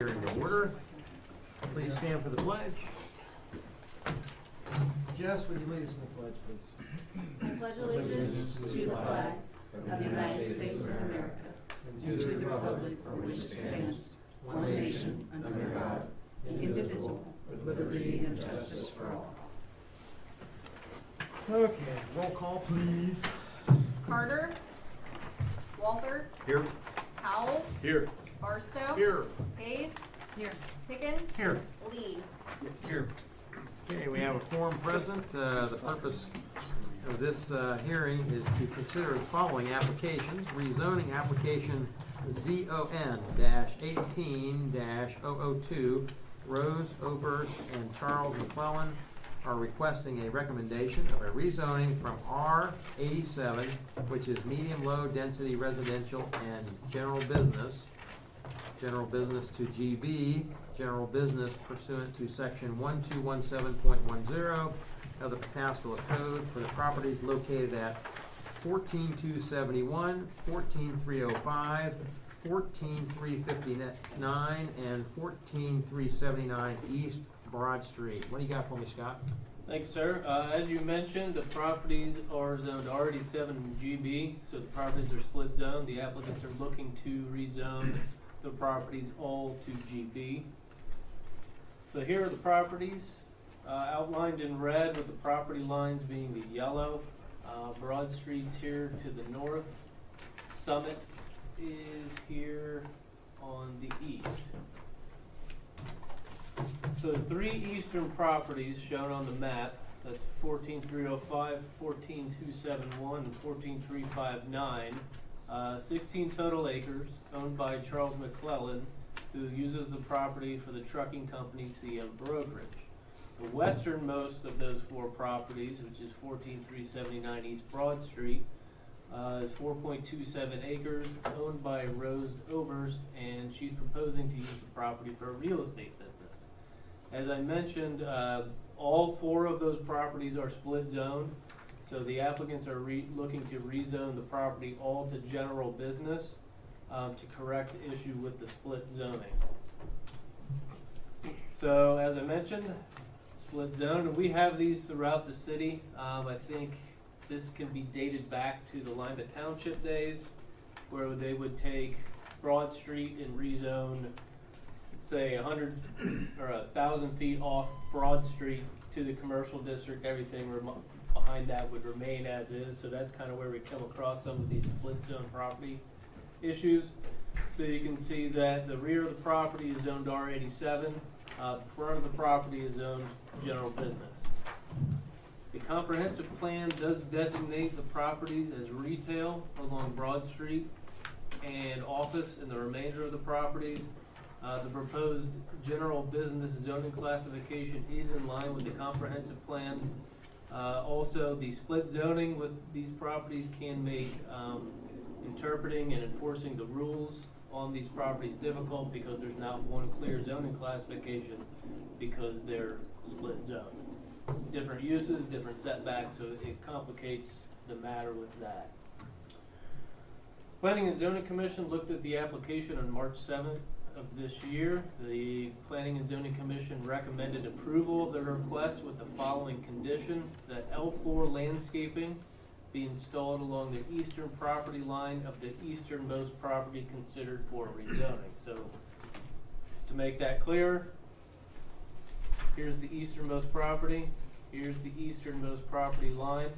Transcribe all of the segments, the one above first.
Hearing to order. Please stand for the pledge. Jess, would you lead us in the pledge, please? I pledge allegiance to the flag of the United States of America and to the republic for which it stands, one nation, under God, indivisible, with liberty and justice for all. Okay, roll call, please. Carter, Walther, Here. Howell, Here. Barstow, Here. Hayes, Pickens, Here. Lee. Here. Okay, we have a quorum present. The purpose of this hearing is to consider the following applications. Rezoning application ZON-18-002, Rose Oberst and Charles McClellan are requesting a recommendation of a rezoning from R87, which is medium-low density residential and general business to GB, general business pursuant to section 1217.10 of the Pataskala Code for the properties located at 14271, 14305, 14359, and 14379 East Broad Street. What do you got for me, Scott? Thanks, sir. As you mentioned, the properties are zoned R87 and GB, so the properties are split zone. The applicants are looking to rezone the properties all to GB. So here are the properties outlined in red, with the property lines being the yellow. Broad Street's here to the north. Summit is here on the east. So the three eastern properties shown on the map, that's 14305, 14271, and 14359, 16 total acres owned by Charles McClellan, who uses the property for the trucking company CM Brokerage. The westernmost of those four properties, which is 14379 East Broad Street, is 4.27 acres owned by Rose Oberst, and she's proposing to use the property for a real estate business. As I mentioned, all four of those properties are split zone, so the applicants are looking to rezone the property all to general business to correct the issue with the split zoning. So as I mentioned, split zone, and we have these throughout the city. I think this can be dated back to the Lima Township days, where they would take Broad Street and rezone, say 100 or 1,000 feet off Broad Street to the commercial district. Everything behind that would remain as is. So that's kind of where we come across some of these split zone property issues. So you can see that the rear of the property is zoned R87. The front of the property is zoned general business. The comprehensive plan does designate the properties as retail along Broad Street and office in the remainder of the properties. The proposed general business zoning classification is in line with the comprehensive plan. Also, the split zoning with these properties can make interpreting and enforcing the rules on these properties difficult, because there's not one clear zoning classification because they're split zone. Different uses, different setbacks, so it complicates the matter with that. Planning and Zoning Commission looked at the application on March 7th of this year. The Planning and Zoning Commission recommended approval of the request with the following condition: that L4 landscaping be installed along the eastern property line of the easternmost property considered for rezoning. So to make that clear, here's the easternmost property, here's the easternmost property line.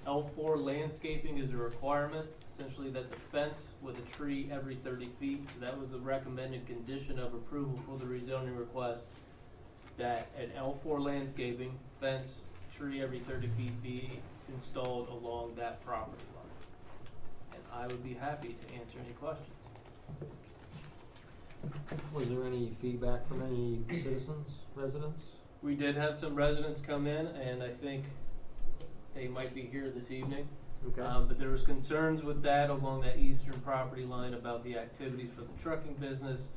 L4 landscaping is a requirement. Essentially, that's a fence with a tree every 30 feet. So that was the recommended condition of approval for the rezoning request, that an L4 landscaping, fence, tree every 30 feet be installed along that property line. And I would be happy to answer any questions. Was there any feedback from any citizens, residents? We did have some residents come in, and I think they might be here this evening. Okay. But there was concerns with that along that eastern property line about the activities for the trucking business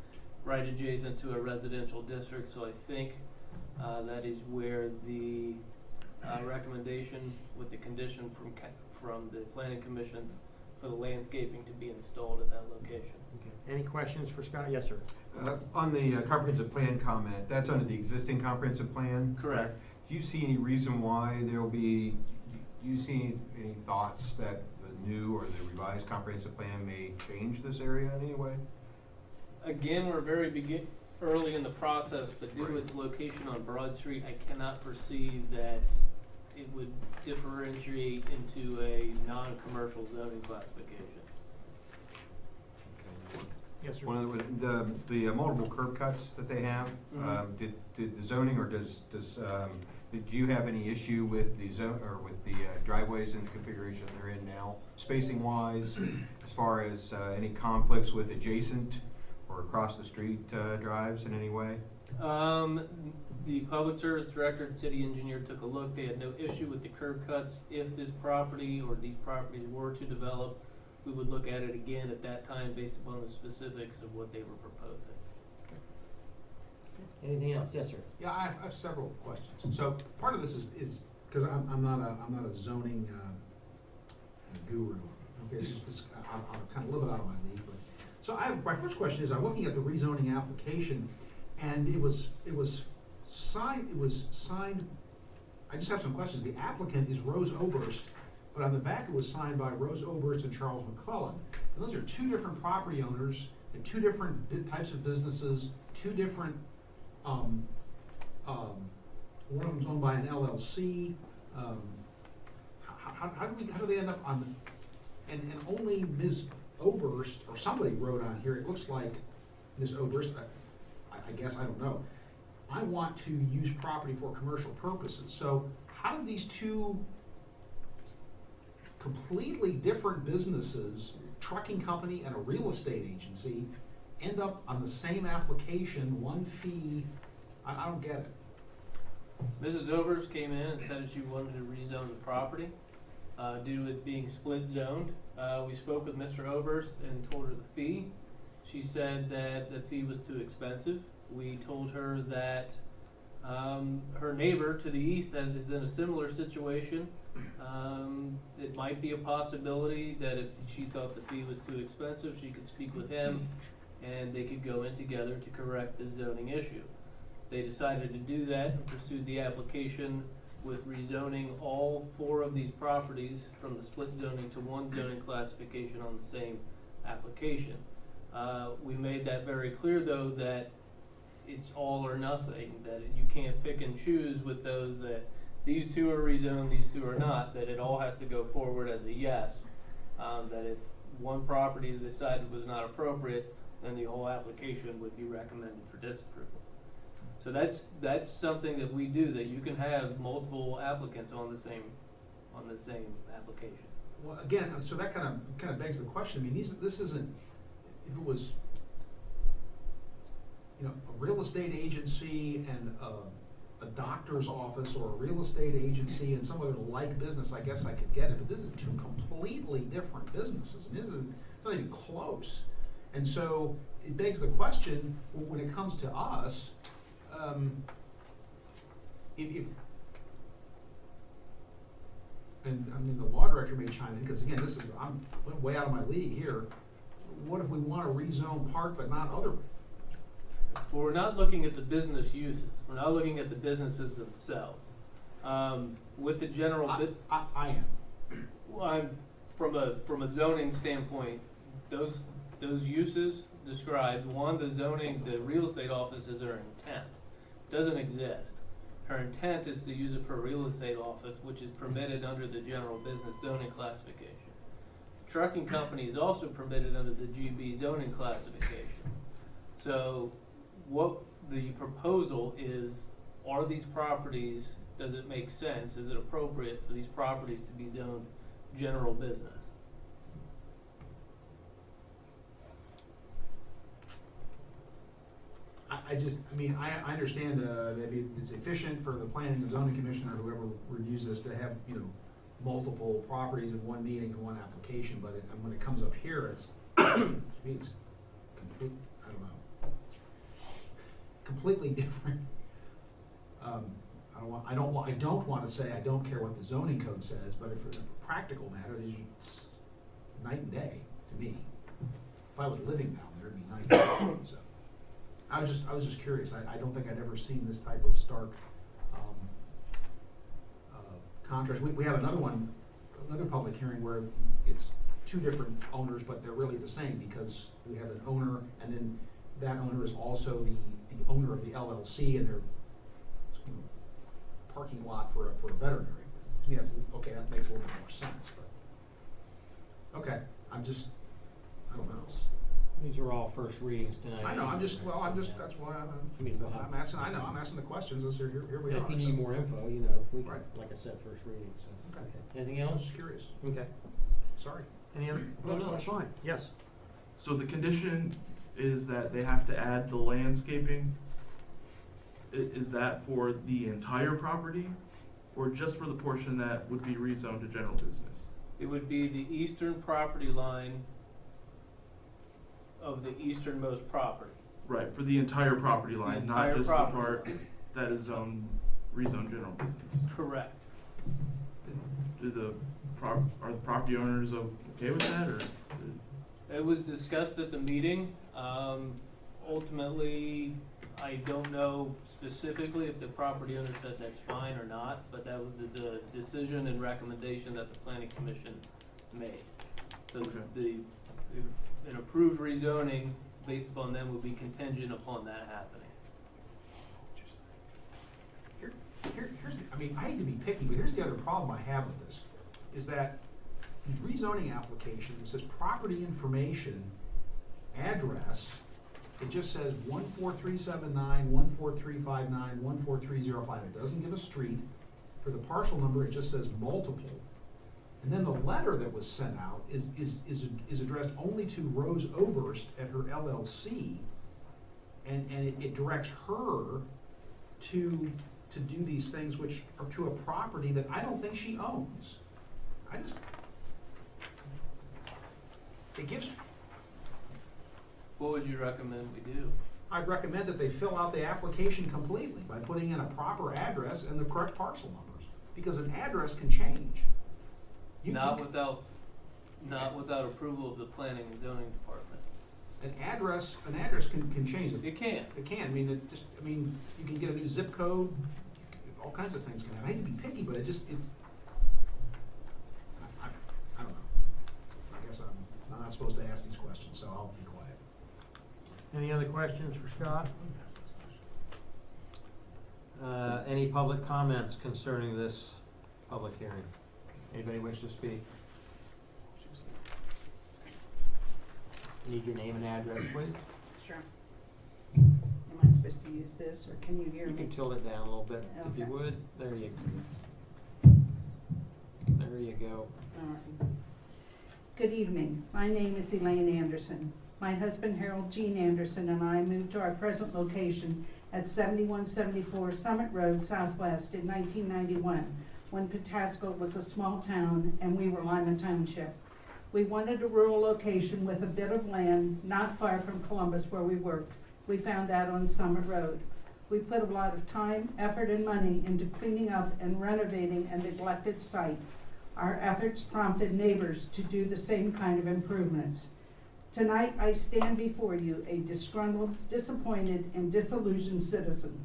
right adjacent to a residential district. So I think that is where the recommendation with the condition from the Planning Commission for the landscaping to be installed at that location. Okay. Any questions for Scott? Yes, sir. On the comprehensive plan comment, that's under the existing comprehensive plan? Correct. Do you see any reason why there'll be, do you see any thoughts that the new or the revised comprehensive plan may change this area in any way? Again, we're very early in the process, but due to its location on Broad Street, I cannot foresee that it would differentiate into a non-commercial zoning classification. Yes, sir. One of the multiple curb cuts that they have, Mhm. did the zoning, or do you have any issue with the zone, or with the driveways and the configuration they're in now, spacing wise, as far as any conflicts with adjacent or across the street drives in any way? The public service director and city engineer took a look. They had no issue with the curb cuts. If this property or these properties were to develop, we would look at it again at that time based upon the specifics of what they were proposing. Anything else? Yes, sir. Yeah, I have several questions. So part of this is because I'm not a zoning guru. Okay, I'm kind of a little bit out of my league. But so my first question is, I'm looking at the rezoning application, and it was signed. I just have some questions. The applicant is Rose Oberst, but on the back it was signed by Rose Oberst and Charles McClellan. And those are two different property owners and two different types of businesses, two different. One of them's owned by an LLC. How do they end up on? And only Ms. Oberst or somebody wrote on here. It looks like Ms. Oberst. I guess I don't know. I want to use property for commercial purposes. So how did these two completely different businesses, trucking company and a real estate agency, end up on the same application, one fee? I don't get it. Mrs. Overs came in and said that she wanted to rezone the property due to it being split zoned. We spoke with Mr. Overs and told her the fee. She said that the fee was too expensive. We told her that her neighbor to the east is in a similar situation. It might be a possibility that if she thought the fee was too expensive, she could speak with him and they could go in together to correct the zoning issue. They decided to do that and pursued the application with rezoning all 4 of these properties from the split zoning to one zoning classification on the same application. We made that very clear though that it's all or nothing, that you can't pick and choose with those that these 2 are rezoned, these 2 are not, that it all has to go forward as a yes. That if one property decided was not appropriate, then the whole application would be recommended for disapproval. So that's something that we do, that you can have multiple applicants on the same application. Well, again, so that kind of begs the question. I mean, this isn't. If it was, a real estate agency and a doctor's office, or a real estate agency and some other like business, I guess I could get it. But this is 2 completely different businesses. I mean, it's not even close. And so it begs the question, when it comes to us, and I mean, the law director may chime in, because again, I'm way out of my league here. What if we want to rezone part but not other? Well, we're not looking at the business uses. We're not looking at the businesses themselves. With the general I am. Well, from a zoning standpoint, those uses described, one, the real estate office is her intent. Doesn't exist. Her intent is to use it for a real estate office, which is permitted under the general business zoning classification. Trucking company is also permitted under the GB zoning classification. So what the proposal is, are these properties, does it make sense? Is it appropriate for these properties to be zoned general business? I understand maybe it's efficient for the planning and zoning commission or whoever reviews this to have, multiple properties in one meeting and one application, but when it comes up here, to me, it's completely different. I don't want to say I don't care what the zoning code says, but if it's a practical matter, it's night and day to me. If I was living down there, it'd be night and day, so. I was just curious. I don't think I'd ever seen this type of stark, contrast. We have another public hearing where it's two different owners, but they're really the same because we have an owner and then that owner is also the owner of the LLC and they're, you know, parking lot for a veterinary. To me, that's, okay, that makes a little bit more sense, but, okay, I don't know. These are all first readings tonight. I know, that's why I mean, we'll have- I'm asking, I'm asking the questions, let's, here we are. And if you need so. more info, you know, we can, Right. like I said, first reading, so. Okay. Anything I was else? just curious, Okay. sorry. Any other? No, that's fine. Yes. So the condition is that they have to add the landscaping. Is that for the entire property or just for the portion that would be rezoned to general business? It would be the eastern property line of the easternmost property. Right, for the entire property line, entire not just property. the part that is rezoned general business. Correct. Are the property owners okay with that, or? It was discussed at the meeting. Ultimately, I don't know specifically if the property owner said that's fine or not, but that was the decision and recommendation that the planning commission made. So Okay. an approved rezoning based upon them would be contingent upon that happening. Here's I hate to be picky, but here's the other problem I have with this, is that the rezoning application, it says property information, address, it just says 14379, 14359, 14305. It doesn't give a street. For the parcel number, it just says multiple. And then the letter that was sent out is addressed only to Rose Oberst at her LLC, and it directs her to do these things which are to a property that I don't think she owns. It gives, What would you recommend we do? I'd recommend that they fill out the application completely by putting in a proper address and the correct parcel numbers, because an address can change. Not without approval of the planning and zoning department. An address can change. It can. It can, you can get a new zip code, all kinds of things can happen. I hate to be picky, but it's, I don't know. I guess I'm not supposed to ask these questions, so I'll be quiet. Any other questions for Scott? Any public comments concerning this public hearing? Anybody wish to speak? Need your name and address, please. Sure. Am I supposed to use this, or can you hear You me? can tilt it down a little bit, if you Okay. would. There you go. All right. Good evening. My name is Elaine Anderson. My husband Harold Gene Anderson and I moved to our present location at 7174 Summit Road Southwest in 1991, when Pataskal was a small town and we were Lima Township. We wanted a rural location with a bit of land not far from Columbus where we worked. We found that on Summit Road. We put a lot of time, effort, and money into cleaning up and renovating a neglected site. Our efforts prompted neighbors to do the same kind of improvements. Tonight, I stand before you a disgruntled, disappointed, and disillusioned citizen.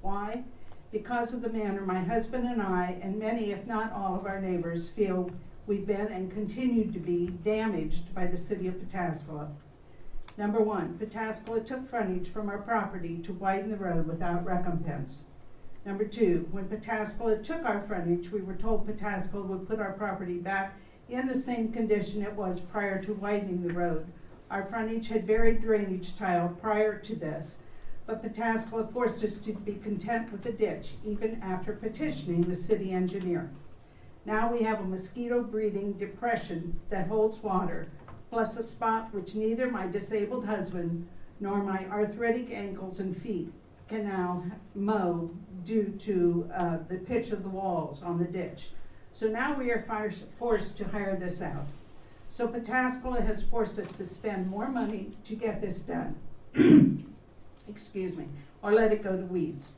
Why? Because of the manner my husband and I, and many if not all of our neighbors, feel we've been and continue to be damaged by the city of Pataskala. Number one, Pataskala took frontage from our property to widen the road without recompense. Number two, when Pataskala took our frontage, we were told Pataskala would put our property back in the same condition it was prior to widening the road. Our frontage had buried drainage tile prior to this, but Pataskala forced us to be content with the ditch, even after petitioning the city engineer. Now we have a mosquito breeding depression that holds water, plus a spot which neither my disabled husband nor my arthritic ankles and feet can now mow due to the pitch of the walls on the ditch. So now we are forced to hire this out. So Pataskala has forced us to spend more money to get this done. Excuse me, or let it go to weeds.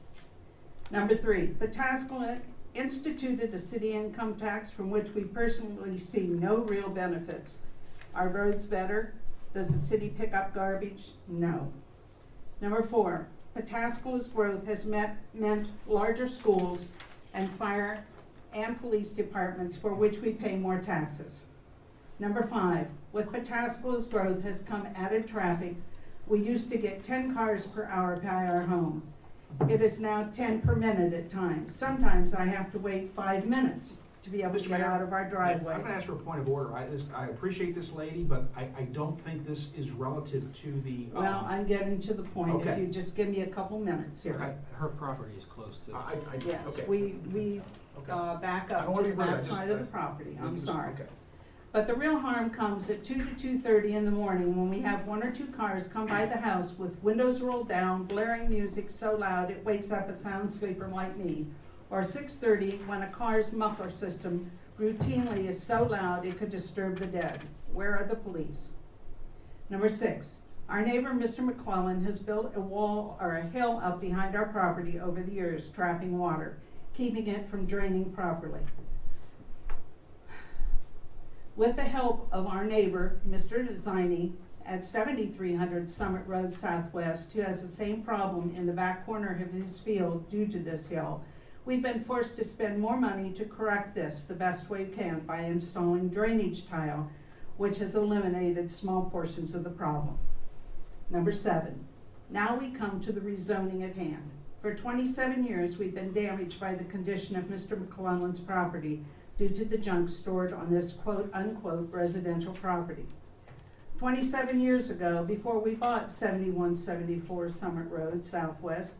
Number three, Pataskala instituted a city income tax from which we personally see no real benefits. Are roads better? Does the city pick up garbage? No. Number 4, Pataskala's growth has meant larger schools and fire and police departments for which we pay more taxes. Number 5, with Pataskala's growth has come added traffic. We used to get 10 cars per hour by our home. It is now 10 per minute at times. Sometimes I have to wait 5 minutes to be able to Mr. get Mayor, out of our driveway. I'm gonna ask for a point of order. I appreciate this lady, but I don't think this is relative to the. Well, I'm getting to the point. If Okay. you just give me a couple minutes here. Okay. Her property is close to. Yes, okay. we Okay. back I up don't to wanna the be rude, I back just- side of the property. I'm sorry. Okay. But the real harm comes at 2 to 2:30 in the morning when we have 1 or 2 cars come by the house with windows rolled down, blaring music so loud it wakes up a sound sleeper like me. Or 6:30 when a car's muffler system routinely is so loud it could disturb the dead. Where are the police? Number 6, our neighbor, Mr. McClellan, has built a wall or a hill up behind our property over the years, trapping water, keeping it from draining properly. With the help of our neighbor, Mr. Ziny, at 7300 Summit Road Southwest, who has the same problem in the back corner of his field due to this hill, we've been forced to spend more money to correct this the best way we can by installing drainage tile, which has eliminated small portions of the problem. Number 7, now we come to the rezoning at hand. For 27 years, we've been damaged by the condition of Mr. McClellan's property due to the junk stored on this quote-unquote residential property. 27 years ago, before we bought 7174 Summit Road Southwest,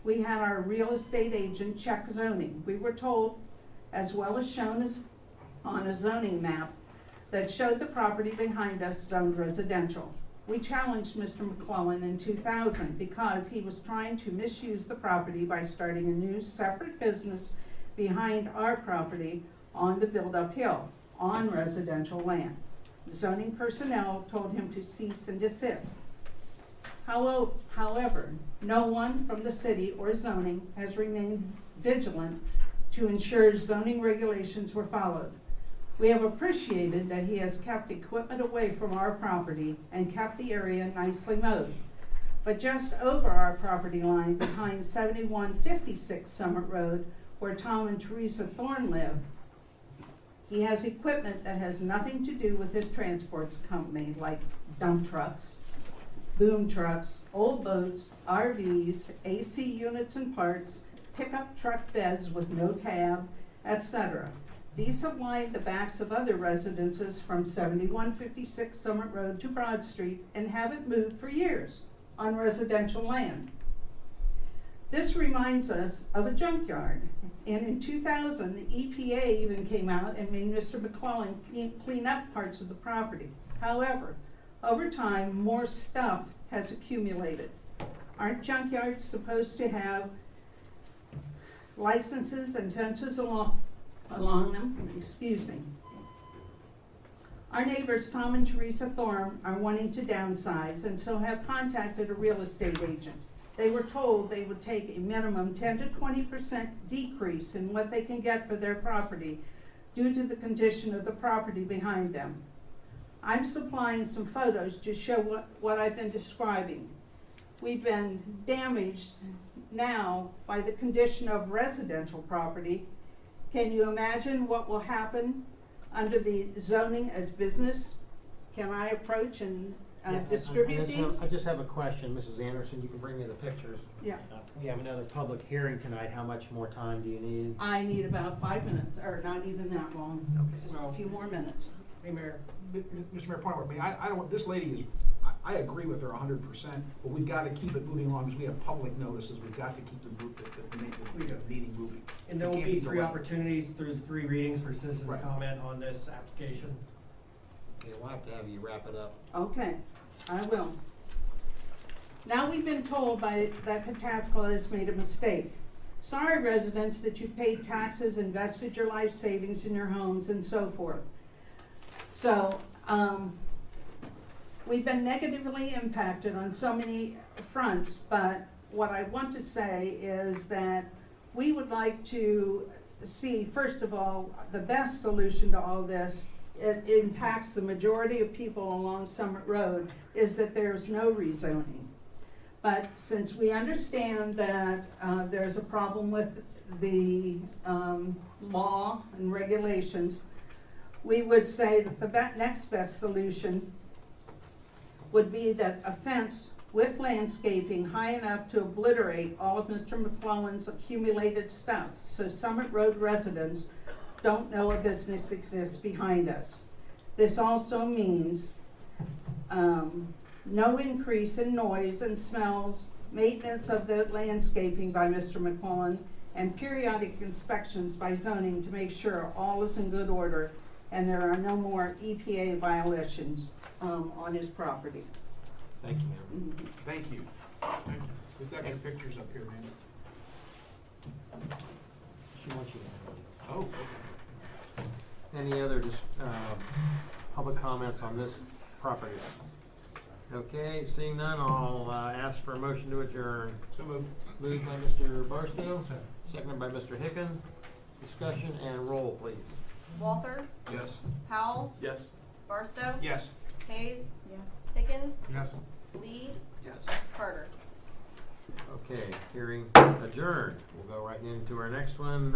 we had our real estate agent check zoning. We were told, as well as shown as on a zoning map, that showed the property behind us zoned residential. We challenged Mr. McClellan in 2000 because he was trying to misuse the property by starting a new separate business behind our property on the build-up hill, on residential land. Zoning personnel told him to cease and desist. However, no one from the city or zoning has remained vigilant to ensure zoning regulations were followed. We have appreciated that he has kept equipment away from our property and kept the area nicely mowed. But just over our property line behind 7156 Summit Road, where Tom and Teresa Thorne live, he has equipment that has nothing to do with his transports company, like dump trucks, boom trucks, old boats, RVs, AC units and parts, pickup truck beds with no cab, etc. These have lined the backs of other residences from 7156 Summit Road to Broad Street and haven't moved for years on residential land. This reminds us of a junkyard. And in 2000, the EPA even came out and made Mr. McClellan clean up parts of the property. However, over time, more stuff has accumulated. Aren't junkyards supposed to have licenses and fences along them? Excuse me. Our neighbors, Tom and Teresa Thorne, are wanting to downsize and so have contacted a real estate agent. They were told they would take a minimum 10 to 20% decrease in what they can get for their property due to the condition of the property behind them. I'm supplying some photos to show what I've been describing. We've been damaged now by the condition of residential property. Can you imagine what will happen under the zoning as business? Can I approach and distribute these? I just have a question, Mrs. Anderson, you can bring me the pictures. Yeah. We have another public hearing tonight, how much more time do you need? I need about 5 minutes, or not even that long, just a few more minutes. Hey, Mayor, Mr. Mayor, point of order. I mean, I don't, this lady is, I agree with her 100%, but we've got to keep it moving along because we have public notices. We've got to keep the meeting moving. And there will We be can't 3 delay. opportunities through the 3 readings for citizens' Right. comment on this application. Yeah, we'll have to have you wrap it up. Okay, I will. Now we've been told that Pataskala has made a mistake. Sorry, residents, that you paid taxes, invested your life savings in your homes, and so forth. So, we've been negatively impacted on so many fronts, but what I want to say is that we would like to see, first of all, the best solution to all this. It impacts the majority of people along Summit Road, is that there's no rezoning. But since we understand that there's a problem with the law and regulations, we would say that the next best solution would be that a fence with landscaping high enough to obliterate all of Mr. McClellan's accumulated stuff, so Summit Road residents don't know a business exists behind us. This also means no increase in noise and smells, maintenance of the landscaping by Mr. McClellan, and periodic inspections by zoning to make sure all is in good order and there are no more EPA violations on his property. Thank you, ma'am. Thank you. Is that your pictures up here, man? She wants you to. Oh, okay. Any other public comments on this property? Okay, seeing none, I'll ask for a motion to adjourn. So moved. Moved by Mr. Barstow, seconded by Mr. Hicken. Discussion and roll, please. Walther, Yes. Powell, Yes. Barstow, Yes. Hayes, Yes. Higgins, Yes. Lee, Yes. Carter. Okay, hearing adjourned. We'll go right into our next one.